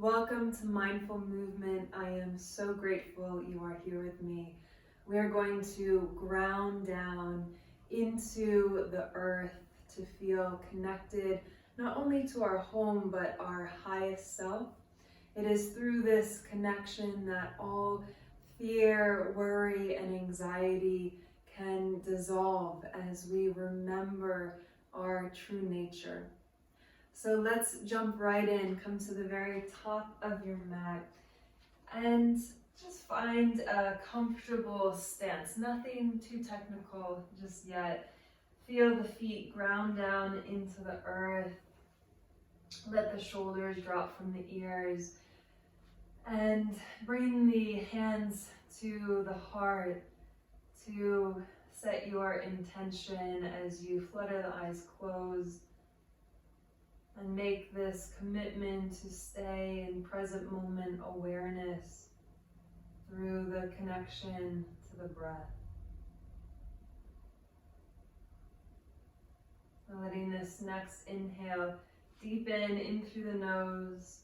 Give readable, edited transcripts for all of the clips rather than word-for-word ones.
Welcome to Mindful Movement. I am so grateful you are here with me. We are going to ground down into the earth to feel connected not only to our home but our highest self. It is through this connection that all fear, worry, and anxiety can dissolve as we remember our true nature. So let's jump right in, come to the very top of your mat, and just find a comfortable stance. Nothing too technical just yet. Feel the feet ground down into the earth. Let the shoulders drop from the ears. And bring the hands to the heart to set your intention as you flutter the eyes closed. And make this commitment to stay in present moment awareness through the connection to the breath. And letting this next inhale deepen in through the nose.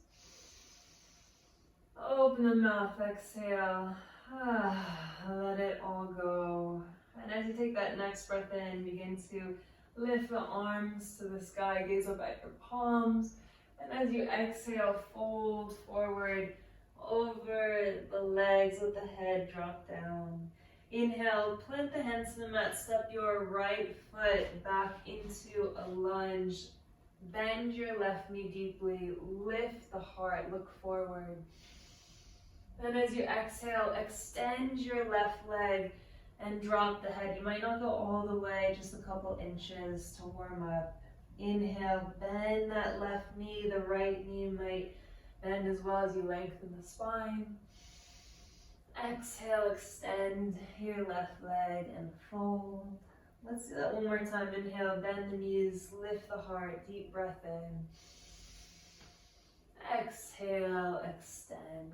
Open the mouth, exhale. Let it all go. And as you take that next breath in, begin to lift the arms to the sky, gaze up at your palms, and as you exhale, fold forward over the legs, let the head drop down. Inhale, plant the hands to the mat, step your right foot back into a lunge. Bend your left knee deeply, lift the heart, look forward. Then as you exhale, extend your left leg and drop the head. You might not go all the way, just a couple inches to warm up. Inhale, bend that left knee. The right knee might bend as well as you lengthen the spine. Exhale, extend your left leg and fold. Let's do that one more time. Inhale, bend the knees, lift the heart, deep breath in. Exhale, extend.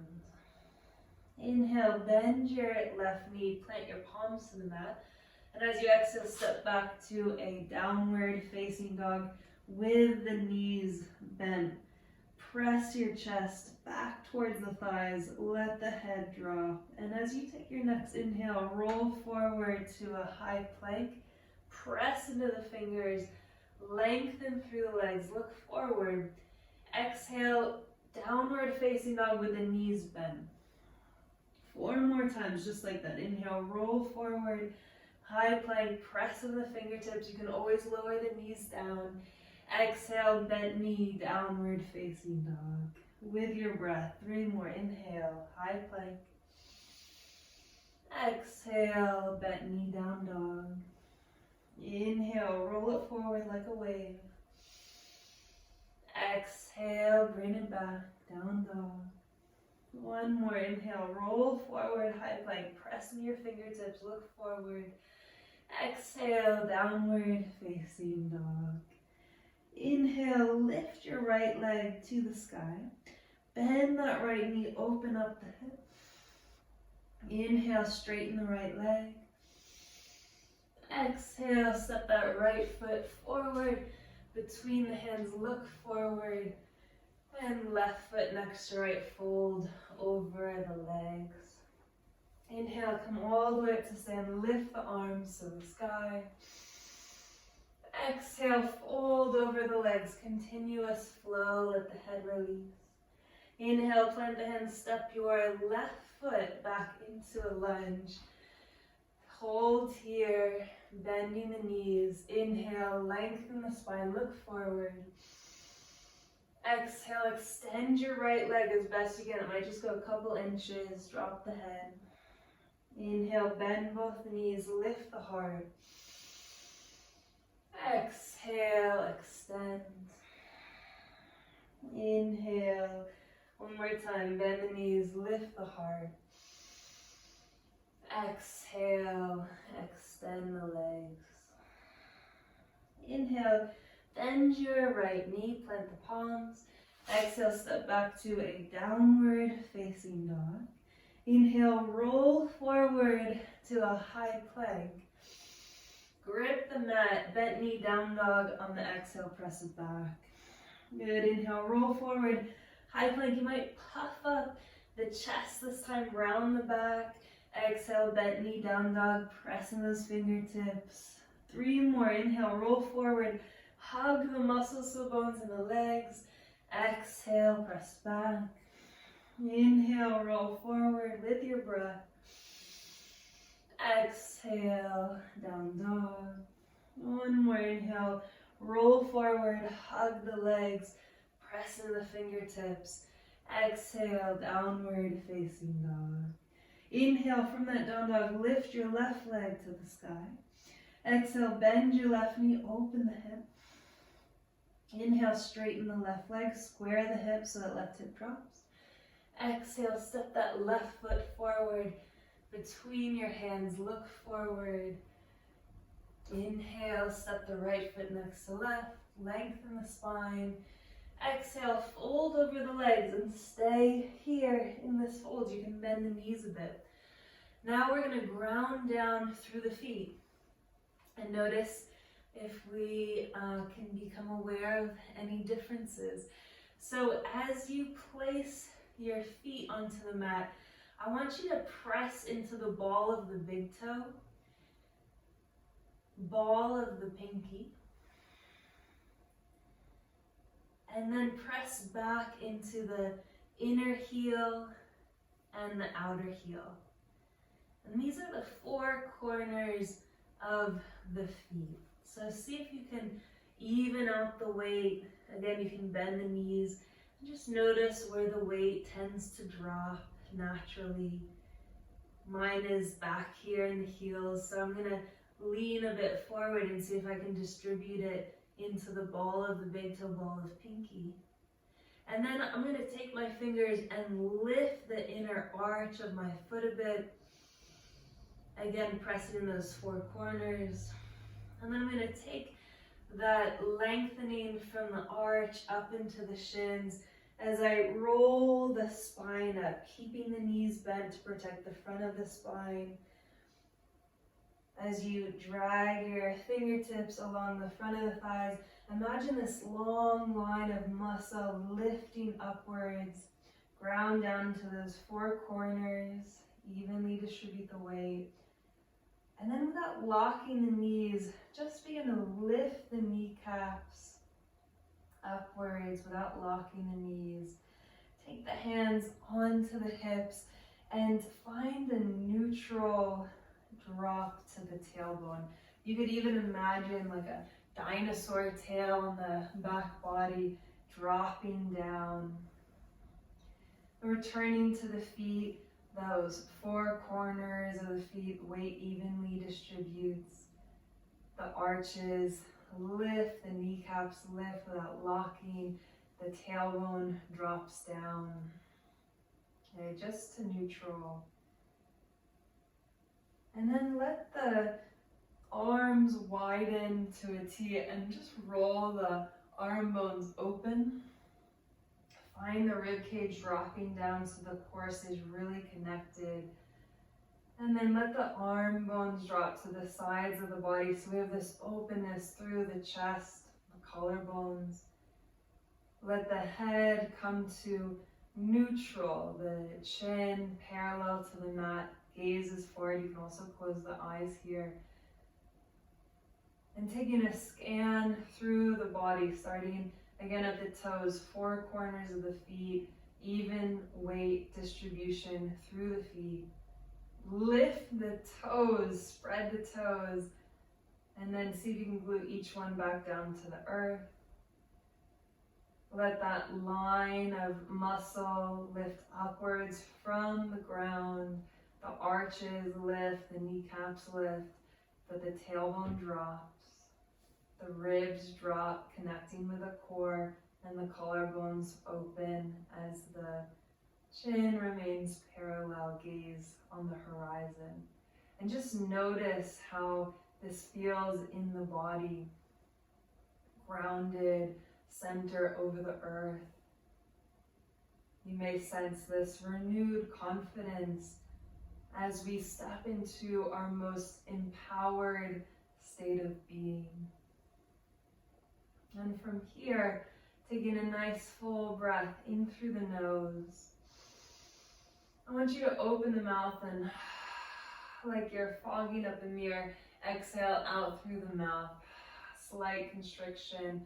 Inhale, bend your left knee, plant your palms to the mat. And as you exhale, step back to a downward facing dog with the knees bent. Press your chest back towards the thighs, let the head drop. And as you take your next inhale, roll forward to a high plank. Press into the fingers, lengthen through the legs, look forward. Exhale, downward facing dog with the knees bent. 4 more times, just like that. Inhale, roll forward, high plank, press with the fingertips. You can always lower the knees down. Exhale, bent knee, downward facing dog. With your breath, 3 more. Inhale, high plank. Exhale, bent knee, down dog. Inhale, roll it forward like a wave. Exhale, bring it back, down dog. 1 more. Inhale, roll forward, high plank, press in your fingertips, look forward. Exhale, downward facing dog. Inhale, lift your right leg to the sky. Bend that right knee, open up the hip. Inhale, straighten the right leg. Exhale, step that right foot forward between the hands, look forward. And left foot next to right, fold over the legs. Inhale, come all the way up to stand, lift the arms to the sky. Exhale, fold over the legs, continuous flow, let the head release. Inhale, plant the hands, step your left foot back into a lunge. Hold here, bending the knees. Inhale, lengthen the spine, look forward. Exhale, extend your right leg as best you can. It might just go a couple inches, drop the head. Inhale, bend both the knees, lift the heart. Exhale, extend. Inhale, 1 more time, bend the knees, lift the heart. Exhale, extend the legs. Inhale, bend your right knee, plant the palms. Exhale, step back to a downward facing dog. Inhale, roll forward to a high plank. Grip the mat, bent knee, down dog. On the exhale, press it back. Good, inhale, roll forward, High plank, you might puff up the chest this time, round the back. Exhale, bent knee, down dog, pressing those fingertips. 3 more, inhale, roll forward, hug the muscles, the bones in the legs. Exhale, press back. Inhale, roll forward with your breath. Exhale, down dog. 1 more, inhale, roll forward, hug the legs, press into the fingertips. Exhale, downward facing dog. Inhale, from that down dog, lift your left leg to the sky. Exhale, bend your left knee, open the hip. Inhale, straighten the left leg, square the hip so that left hip drops. Exhale, step that left foot forward between your hands, look forward. Inhale, step the right foot next to left, lengthen the spine. Exhale, fold over the legs and stay here in this fold. You can bend the knees a bit. Now we're going to ground down through the feet. And notice if we can become aware of any differences. So as you place your feet onto the mat, I want you to press into the ball of the big toe, ball of the pinky, and then press back into the inner heel and the outer heel. And these are the 4 corners of the feet. So see if you can even out the weight. Again, you can bend the knees. And just notice where the weight tends to drop naturally. Mine is back here in the heels, so I'm going to lean a bit forward and see if I can distribute it into the ball of the big toe, ball of pinky. And then I'm going to take my fingers and lift the inner arch of my foot a bit. Again, press it in those 4 corners. And then I'm going to take that lengthening from the arch up into the shins as I roll the spine up, keeping the knees bent to protect the front of the spine. As you drag your fingertips along the front of the thighs, imagine this long line of muscle lifting upwards. Ground down to those 4 corners, evenly distribute the weight. And then without locking the knees, just begin to lift the kneecaps upwards without locking the knees. Take the hands onto the hips and find a neutral drop to the tailbone. You could even imagine like a dinosaur tail on the back body dropping down. Returning to the feet, those 4 corners of the feet, weight evenly distributes. The arches lift, the kneecaps lift without locking. The tailbone drops down. Okay, just to neutral. And then let the arms widen to a T and just roll the arm bones open. Find the rib cage dropping down so the core stays really connected. And then let the arm bones drop to the sides of the body so we have this openness through the chest, the collarbones. Let the head come to neutral, the chin parallel to the mat, gaze is forward. You can also close the eyes here. And taking a scan through the body, starting again at the toes, 4 corners of the feet, even weight distribution through the feet. Lift the toes, spread the toes, and then see if you can glue each one back down to the earth. Let that line of muscle lift upwards from the ground. The arches lift, the kneecaps lift, but the tailbone drops. The ribs drop, connecting with the core, and the collarbones open as the chin remains parallel, gaze on the horizon. And just notice how this feels in the body. Grounded, center over the earth. You may sense this renewed confidence as we step into our most empowered state of being. And from here, Taking a nice full breath in through the nose. I want you to open the mouth and, like you're fogging up a mirror, exhale out through the mouth. Slight constriction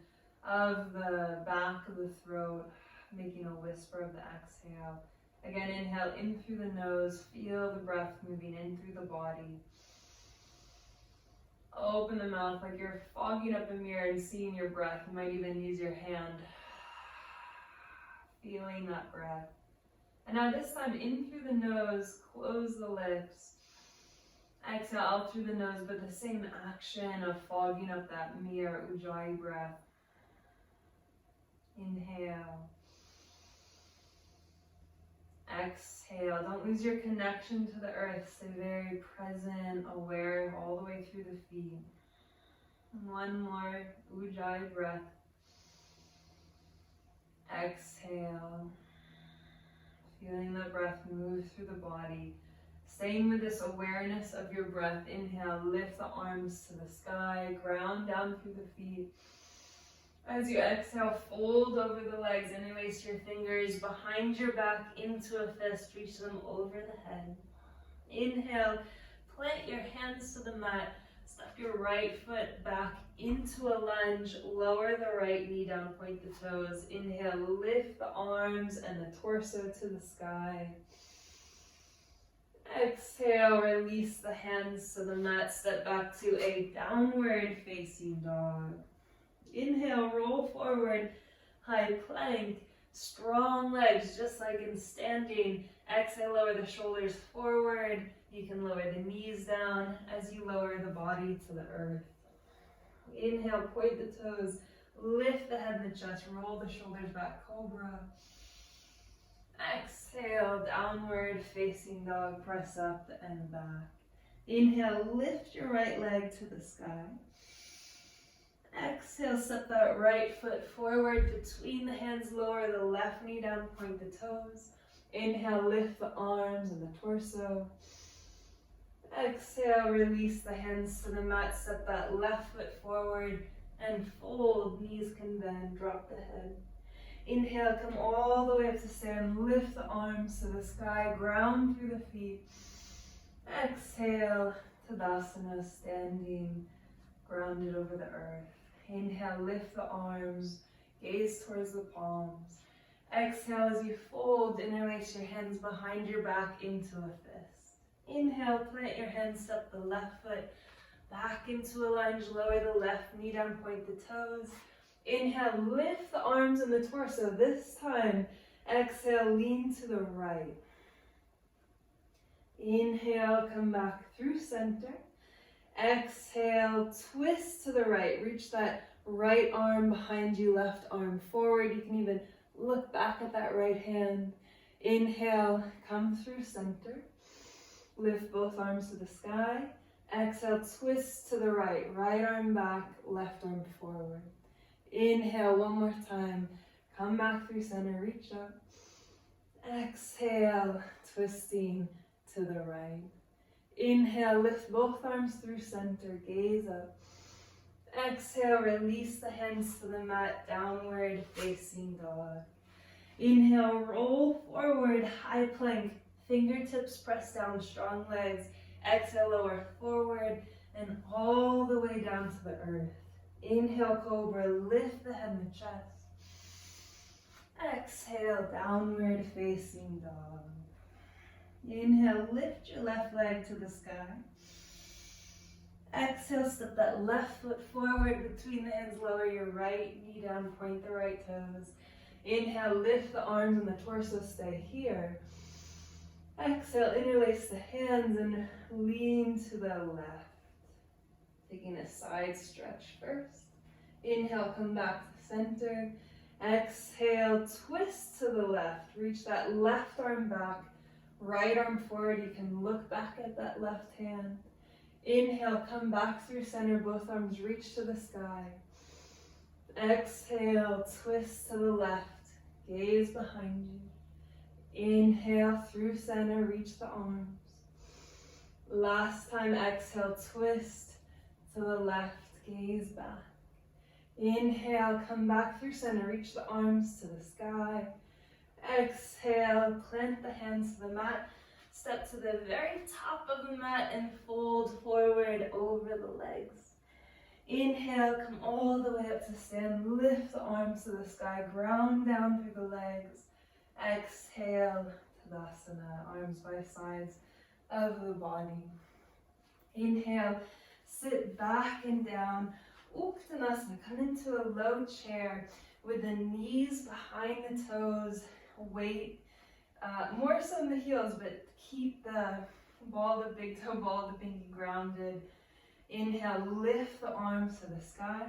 of the back of the throat, making a whisper of the exhale. Again, inhale in through the nose. Feel the breath moving in through the body. Open the mouth like you're fogging up a mirror and seeing your breath. You might even use your hand. Feeling that breath. And now this time, in through the nose, close the lips. Exhale out through the nose, but the same action of fogging up that mirror, ujai breath. Inhale. Exhale. Don't lose your connection to the earth. Stay very present, aware all the way through the feet. And one more ujai breath. Exhale. Feeling the breath move through the body. Staying with this awareness of your breath. Inhale, lift the arms to the sky, ground down through the feet. As you exhale, fold over the legs, interlace your fingers behind your back into a fist, reach them over the head. Inhale, plant your hands to the mat, step your right foot back into a lunge, lower the right knee down, point the toes. Inhale, lift the arms and the torso to the sky. Exhale, release the hands to the mat, step back to a downward facing dog. Inhale, roll forward, high plank, strong legs, just like in standing. Exhale, lower the shoulders forward. You can lower the knees down as you lower the body to the earth. Inhale, point the toes, lift the head and the chest, roll the shoulders back, cobra. Exhale, downward facing dog, press up and back. Inhale, lift your right leg to the sky. Exhale, step that right foot forward between the hands, lower the left knee down, point the toes. Inhale, lift the arms and the torso. Exhale, release the hands to the mat, step that left foot forward and fold, knees can bend, drop the head. Inhale, come all the way up to stand, lift the arms to the sky, ground through the feet. Exhale, Tadasana, standing, grounded over the earth. Inhale, lift the arms, gaze towards the palms. Exhale, as you fold, interlace your hands behind your back into a fist. Inhale, plant your hands, step the left foot back into a lunge, lower the left knee down, point the toes. Inhale, lift the arms and the torso. This time, exhale, lean to the right. Inhale, come back through center. Exhale, twist to the right. Reach that right arm behind you, left arm forward. You can even look back at that right hand. Inhale, come through center. Lift both arms to the sky. Exhale, twist to the right. Right arm back, left arm forward. Inhale, one more time. Come back through center, reach up. Exhale, twisting to the right. Inhale, lift both arms through center, gaze up. Exhale, release the hands to the mat, downward facing dog. Inhale, roll forward, high plank, fingertips press down, strong legs. Exhale, lower forward and all the way down to the earth. Inhale, cobra, lift the head and the chest. Exhale, downward facing dog. Inhale, lift your left leg to the sky. Exhale, step that left foot forward between the hands, lower your right knee down, point the right toes. Inhale, lift the arms and the torso, stay here. Exhale, interlace the hands and lean to the left. Taking a side stretch first. Inhale, come back to center. Exhale, twist to the left. Reach that left arm back, right arm forward. You can look back at that left hand. Inhale, come back through center. Both arms reach to the sky. Exhale, twist to the left. Gaze behind you. Inhale, through center, reach the arms. Last time, exhale, twist to the left, gaze back. Inhale, come back through center, reach the arms to the sky. Exhale, plant the hands to the mat. Step to the very top of the mat and fold forward over the legs. Inhale, come all the way up to stand. Lift the arms to the sky, ground down through the legs. Exhale, Tadasana, arms by sides of the body. Inhale, sit back and down. Uttanasana, come into a low chair with the knees behind the toes, weight more so in the heels, but keep the ball, the big toe ball, the pinky grounded. Inhale, lift the arms to the sky.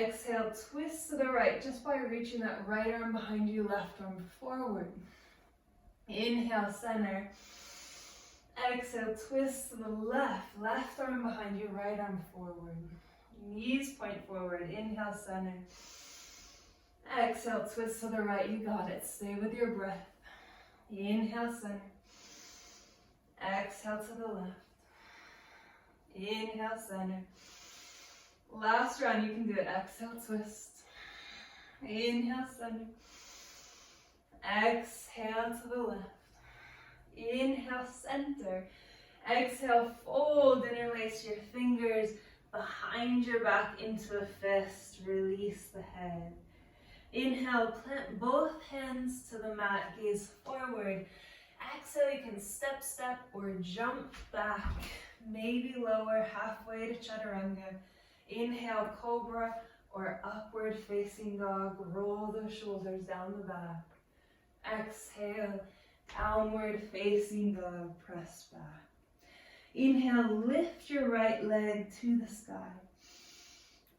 Exhale, twist to the right, just by reaching that right arm behind you, left arm forward. Inhale, center. Exhale, twist to the left, left arm behind you, right arm forward. Knees point forward. Inhale, center. Exhale, twist to the right. You got it. Stay with your breath. Inhale, center. Exhale to the left. Inhale, center. Last round, you can do it. Exhale, twist. Inhale, center. Exhale to the left. Inhale, center. Exhale, fold, interlace your fingers behind your back into a fist. Release the head. Inhale, plant both hands to the mat, gaze forward. Exhale, you can step, or jump back. Maybe lower, halfway to chaturanga. Inhale, cobra or upward facing dog. Roll the shoulders down the back. Exhale, downward facing dog, press back. Inhale, lift your right leg to the sky.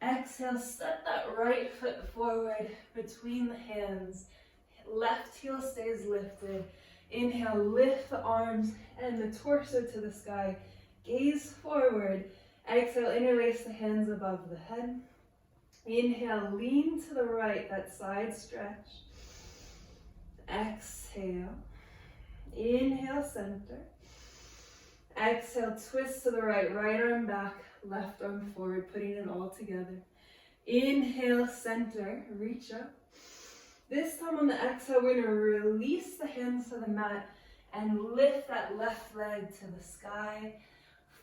Exhale, step that right foot forward between the hands. Left heel stays lifted. Inhale, lift the arms and the torso to the sky. Gaze forward. Exhale, interlace the hands above the head. Inhale, lean to the right, that side stretch. Exhale. Inhale, center. Exhale, twist to the right, right arm back, left arm forward, putting it all together. Inhale, center, reach up. This time on the exhale, we're going to release the hands to the mat and lift that left leg to the sky,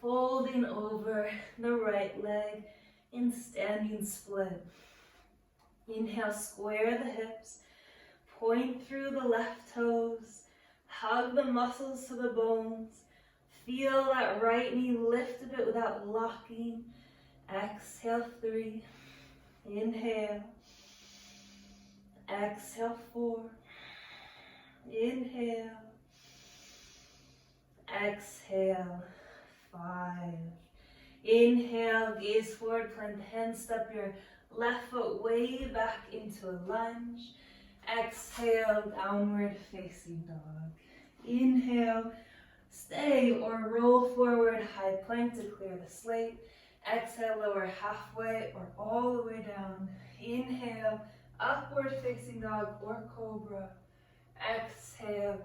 folding over the right leg in standing split. Inhale, square the hips, point through the left toes, hug the muscles to the bones. Feel that right knee lift a bit without locking. Exhale, 3. Inhale. Exhale, 4. Inhale. Exhale, 5. Inhale, gaze forward, plant the hands, step your left foot way back into a lunge. Exhale, downward facing dog. Inhale, stay or roll forward, high plank to clear the slate. Exhale, lower halfway or all the way down. Inhale, upward facing dog or cobra. Exhale,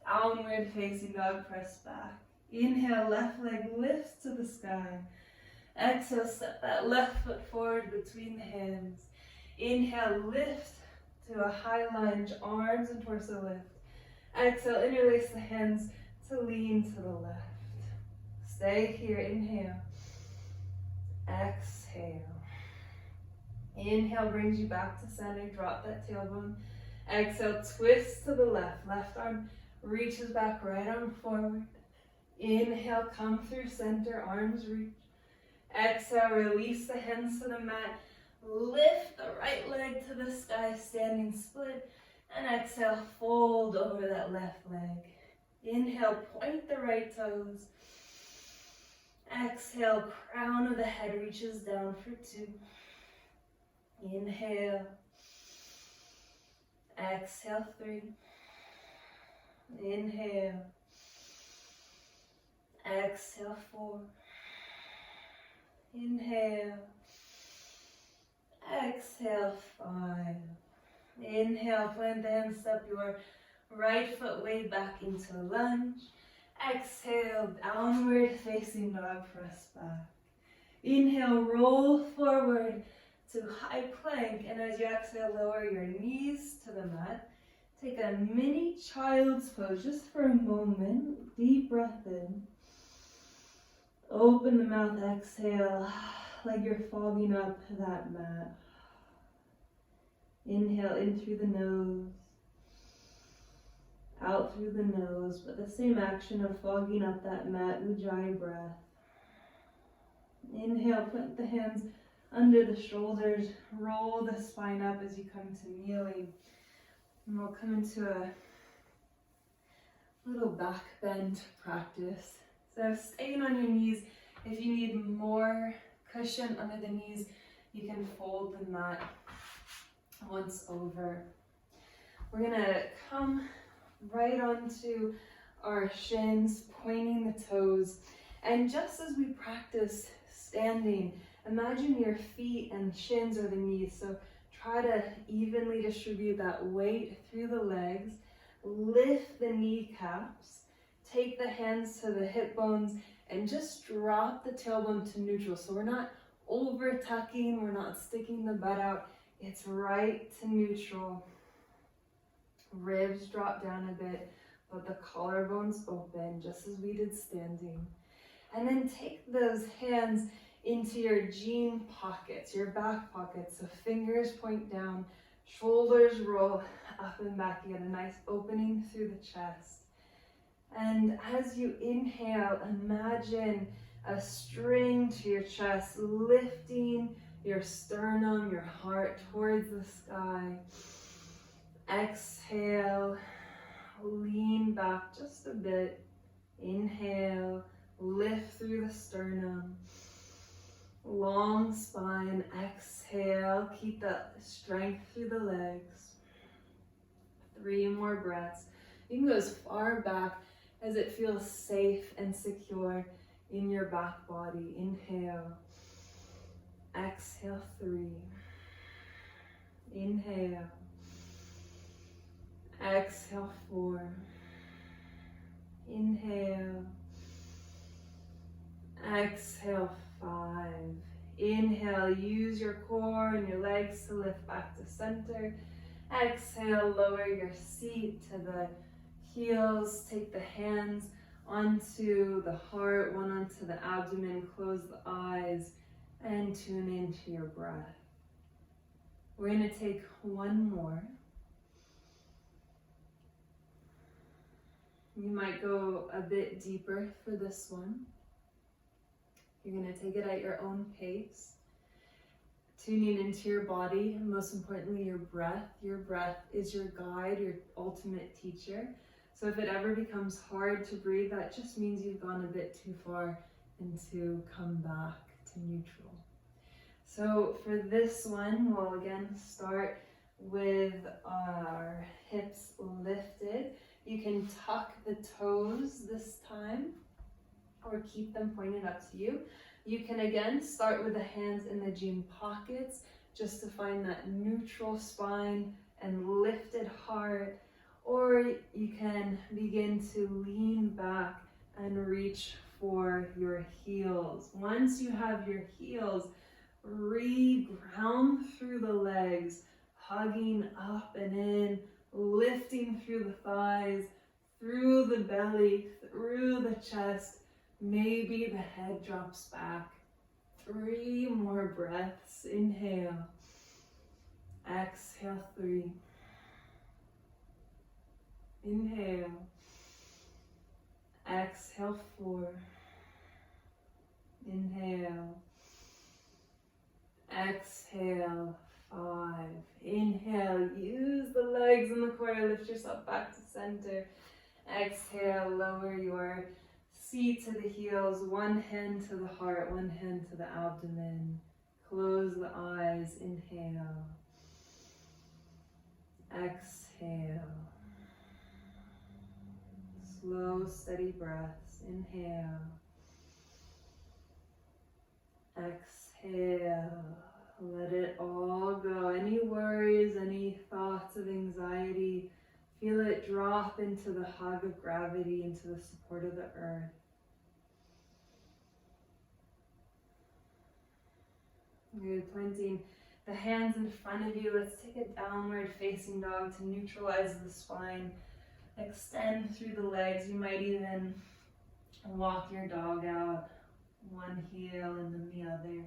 downward facing dog, press back. Inhale, left leg lifts to the sky. Exhale, step that left foot forward between the hands. Inhale, lift to a high lunge, arms and torso lift. Exhale, interlace the hands to lean to the left. Stay here, inhale. Exhale. Inhale brings you back to center, drop that tailbone. Exhale, twist to the left. Left arm reaches back, right arm forward. Inhale, come through center, arms reach. Exhale, release the hands to the mat. Lift the right leg to the sky, standing split. And exhale, fold over that left leg. Inhale, point the right toes. Exhale, crown of the head reaches down for 2. Inhale. Exhale, 3. Inhale. Exhale, 4. Inhale. Exhale, 5. Inhale, plant the hands, step your right foot way back into a lunge. Exhale, downward facing dog, press back. Inhale, roll forward to high plank. And as you exhale, lower your knees to the mat. Take a mini child's pose just for a moment. Deep breath in. Open the mouth, exhale, like you're fogging up that mat. Inhale in through the nose, out through the nose, but the same action of fogging up that mat, ujai breath. Inhale, put the hands under the shoulders, roll the spine up as you come to kneeling. And we'll come into a little back bend practice. So staying on your knees. If you need more cushion under the knees, you can fold the mat once over. We're gonna come right onto our shins, pointing the toes. And just as we practice standing, imagine your feet and shins or the knees. So try to evenly distribute that weight through the legs. Lift the kneecaps. Take the hands to the hip bones and just drop the tailbone to neutral. So we're not over tucking, we're not sticking the butt out. It's right to neutral. Ribs drop down a bit, but the collarbones open, just as we did standing. And then take those hands into your jean pockets, your back pockets. So fingers point down, shoulders roll up and back. You get a nice opening through the chest. And as you inhale, imagine a string to your chest, lifting your sternum, your heart towards the sky. Exhale, lean back just a bit. Inhale, lift through the sternum. Long spine, exhale, keep that strength through the legs. 3 more breaths. You can go as far back as it feels safe and secure in your back body. Inhale, exhale 3. Inhale, exhale 4. Inhale, exhale 5. Inhale, use your core and your legs to lift back to center. Exhale, lower your seat to the heels. Take the hands onto the heart, one onto the abdomen. Close the eyes and tune into your breath. We're going to take one more. You might go a bit deeper for this one. You're going to take it at your own pace, tuning into your body, and most importantly, your breath. Your breath is your guide, your ultimate teacher. So if it ever becomes hard to breathe, that just means you've gone a bit too far and to come back to neutral. So for this one, we'll again start with our hips lifted. You can tuck the toes this time, or keep them pointed up to you. You can again start with the hands in the jean pockets just to find that neutral spine and lifted heart, or you can begin to lean back and reach for your heels. Once you have your heels, re-ground through the legs, hugging up and in, lifting through the thighs, through the belly, through the chest. Maybe the head drops back. 3 more breaths. Inhale. Exhale 3. Inhale. Exhale 4. Inhale. Exhale 5. Inhale. Use the legs and the core to lift yourself back to center. Exhale. Lower your seat to the heels, one hand to the heart, one hand to the abdomen. Close the eyes, inhale. Exhale. Slow, steady breaths. Inhale. Exhale. Let it all go. Any worries, any thoughts of anxiety, feel it drop into the hug of gravity, into the support of the earth. Good. Planting the hands in front of you. Let's take a downward facing dog to neutralize the spine. Extend through the legs. You might even walk your dog out, one heel and then the other.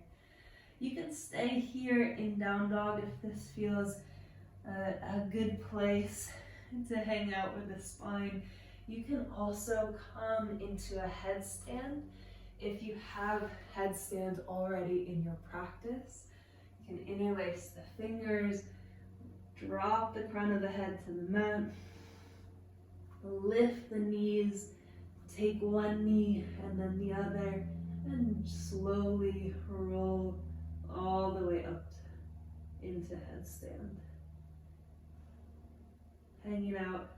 You can stay here in down dog if this feels a good place to hang out with the spine. You can also come into a headstand. If you have headstand already in your practice, you can interlace the fingers, drop the crown of the head to the mat, lift the knees, take one knee and then the other, and slowly roll all the way up into headstand. Hanging out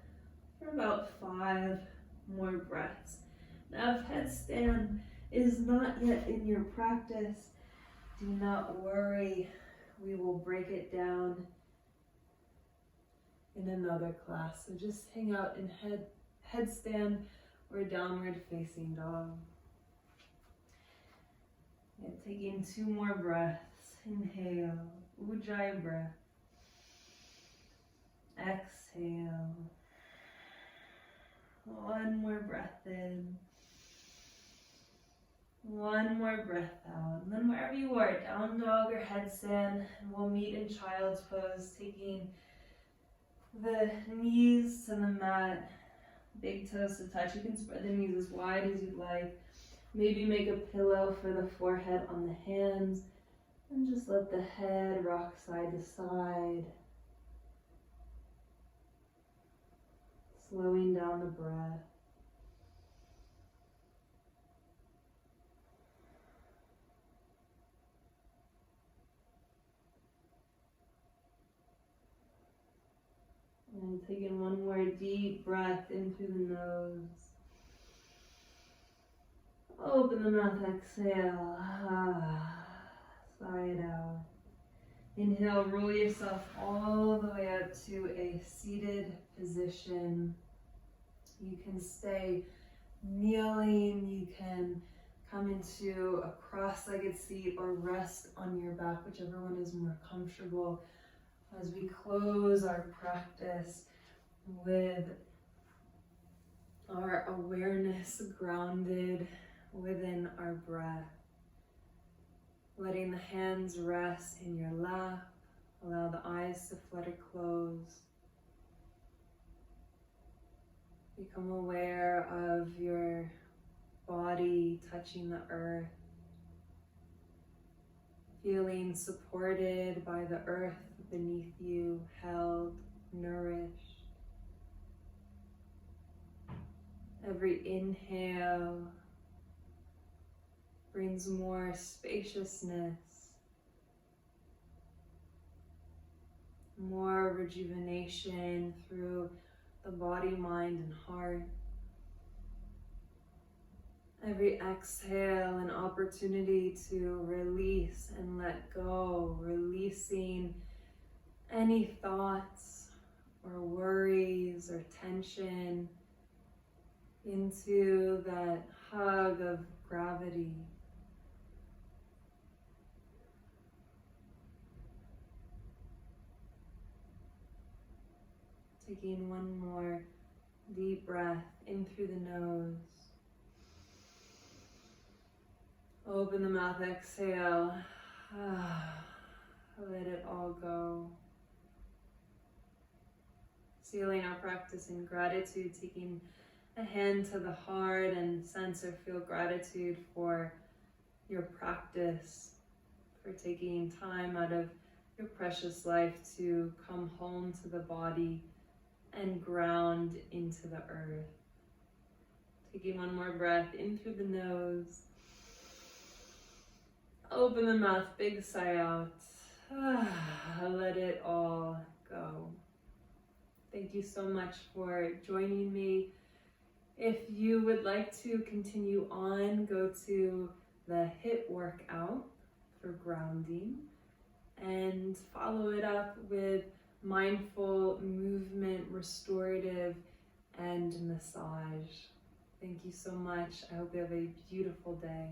for about 5 more breaths. Now, if headstand is not yet in your practice, do not worry. We will break it down in another class. So just hang out in headstand or downward facing dog. And taking 2 more breaths. Inhale, ujai breath. Exhale. 1 more breath in. 1 more breath out. And then wherever you are, down dog or headstand, and we'll meet in child's pose, taking the knees to the mat, big toes to touch. You can spread the knees as wide as you'd like. Maybe make a pillow for the forehead on the hands, and just let the head rock side to side. Slowing down the breath. And taking 1 more deep breath in through the nose. Open the mouth, exhale. Sigh it out. Inhale, roll yourself all the way up to a seated position. You can stay kneeling, you can come into a cross-legged seat or rest on your back, whichever one is more comfortable, as we close our practice with our awareness grounded within our breath. Letting the hands rest in your lap. Allow the eyes to flutter closed. Become aware of your body touching the earth. Feeling supported by the earth beneath you, held, nourished. Every inhale brings more spaciousness, more rejuvenation through the body, mind, and heart. Every exhale, an opportunity to release and let go, releasing any thoughts or worries or tension into that hug of gravity. Taking 1 more deep breath in through the nose. Open the mouth, exhale. Let it all go. Sealing our practice in gratitude, taking a hand to the heart and sense or feel gratitude for your practice, for taking time out of your precious life to come home to the body and ground into the earth. Taking 1 more breath in through the nose. Open the mouth, big sigh out. Let it all go. Thank you so much for joining me. If you would like to continue on, go to the HIIT workout for grounding and follow it up with mindful movement, restorative, and massage. Thank you so much. I hope you have a beautiful day.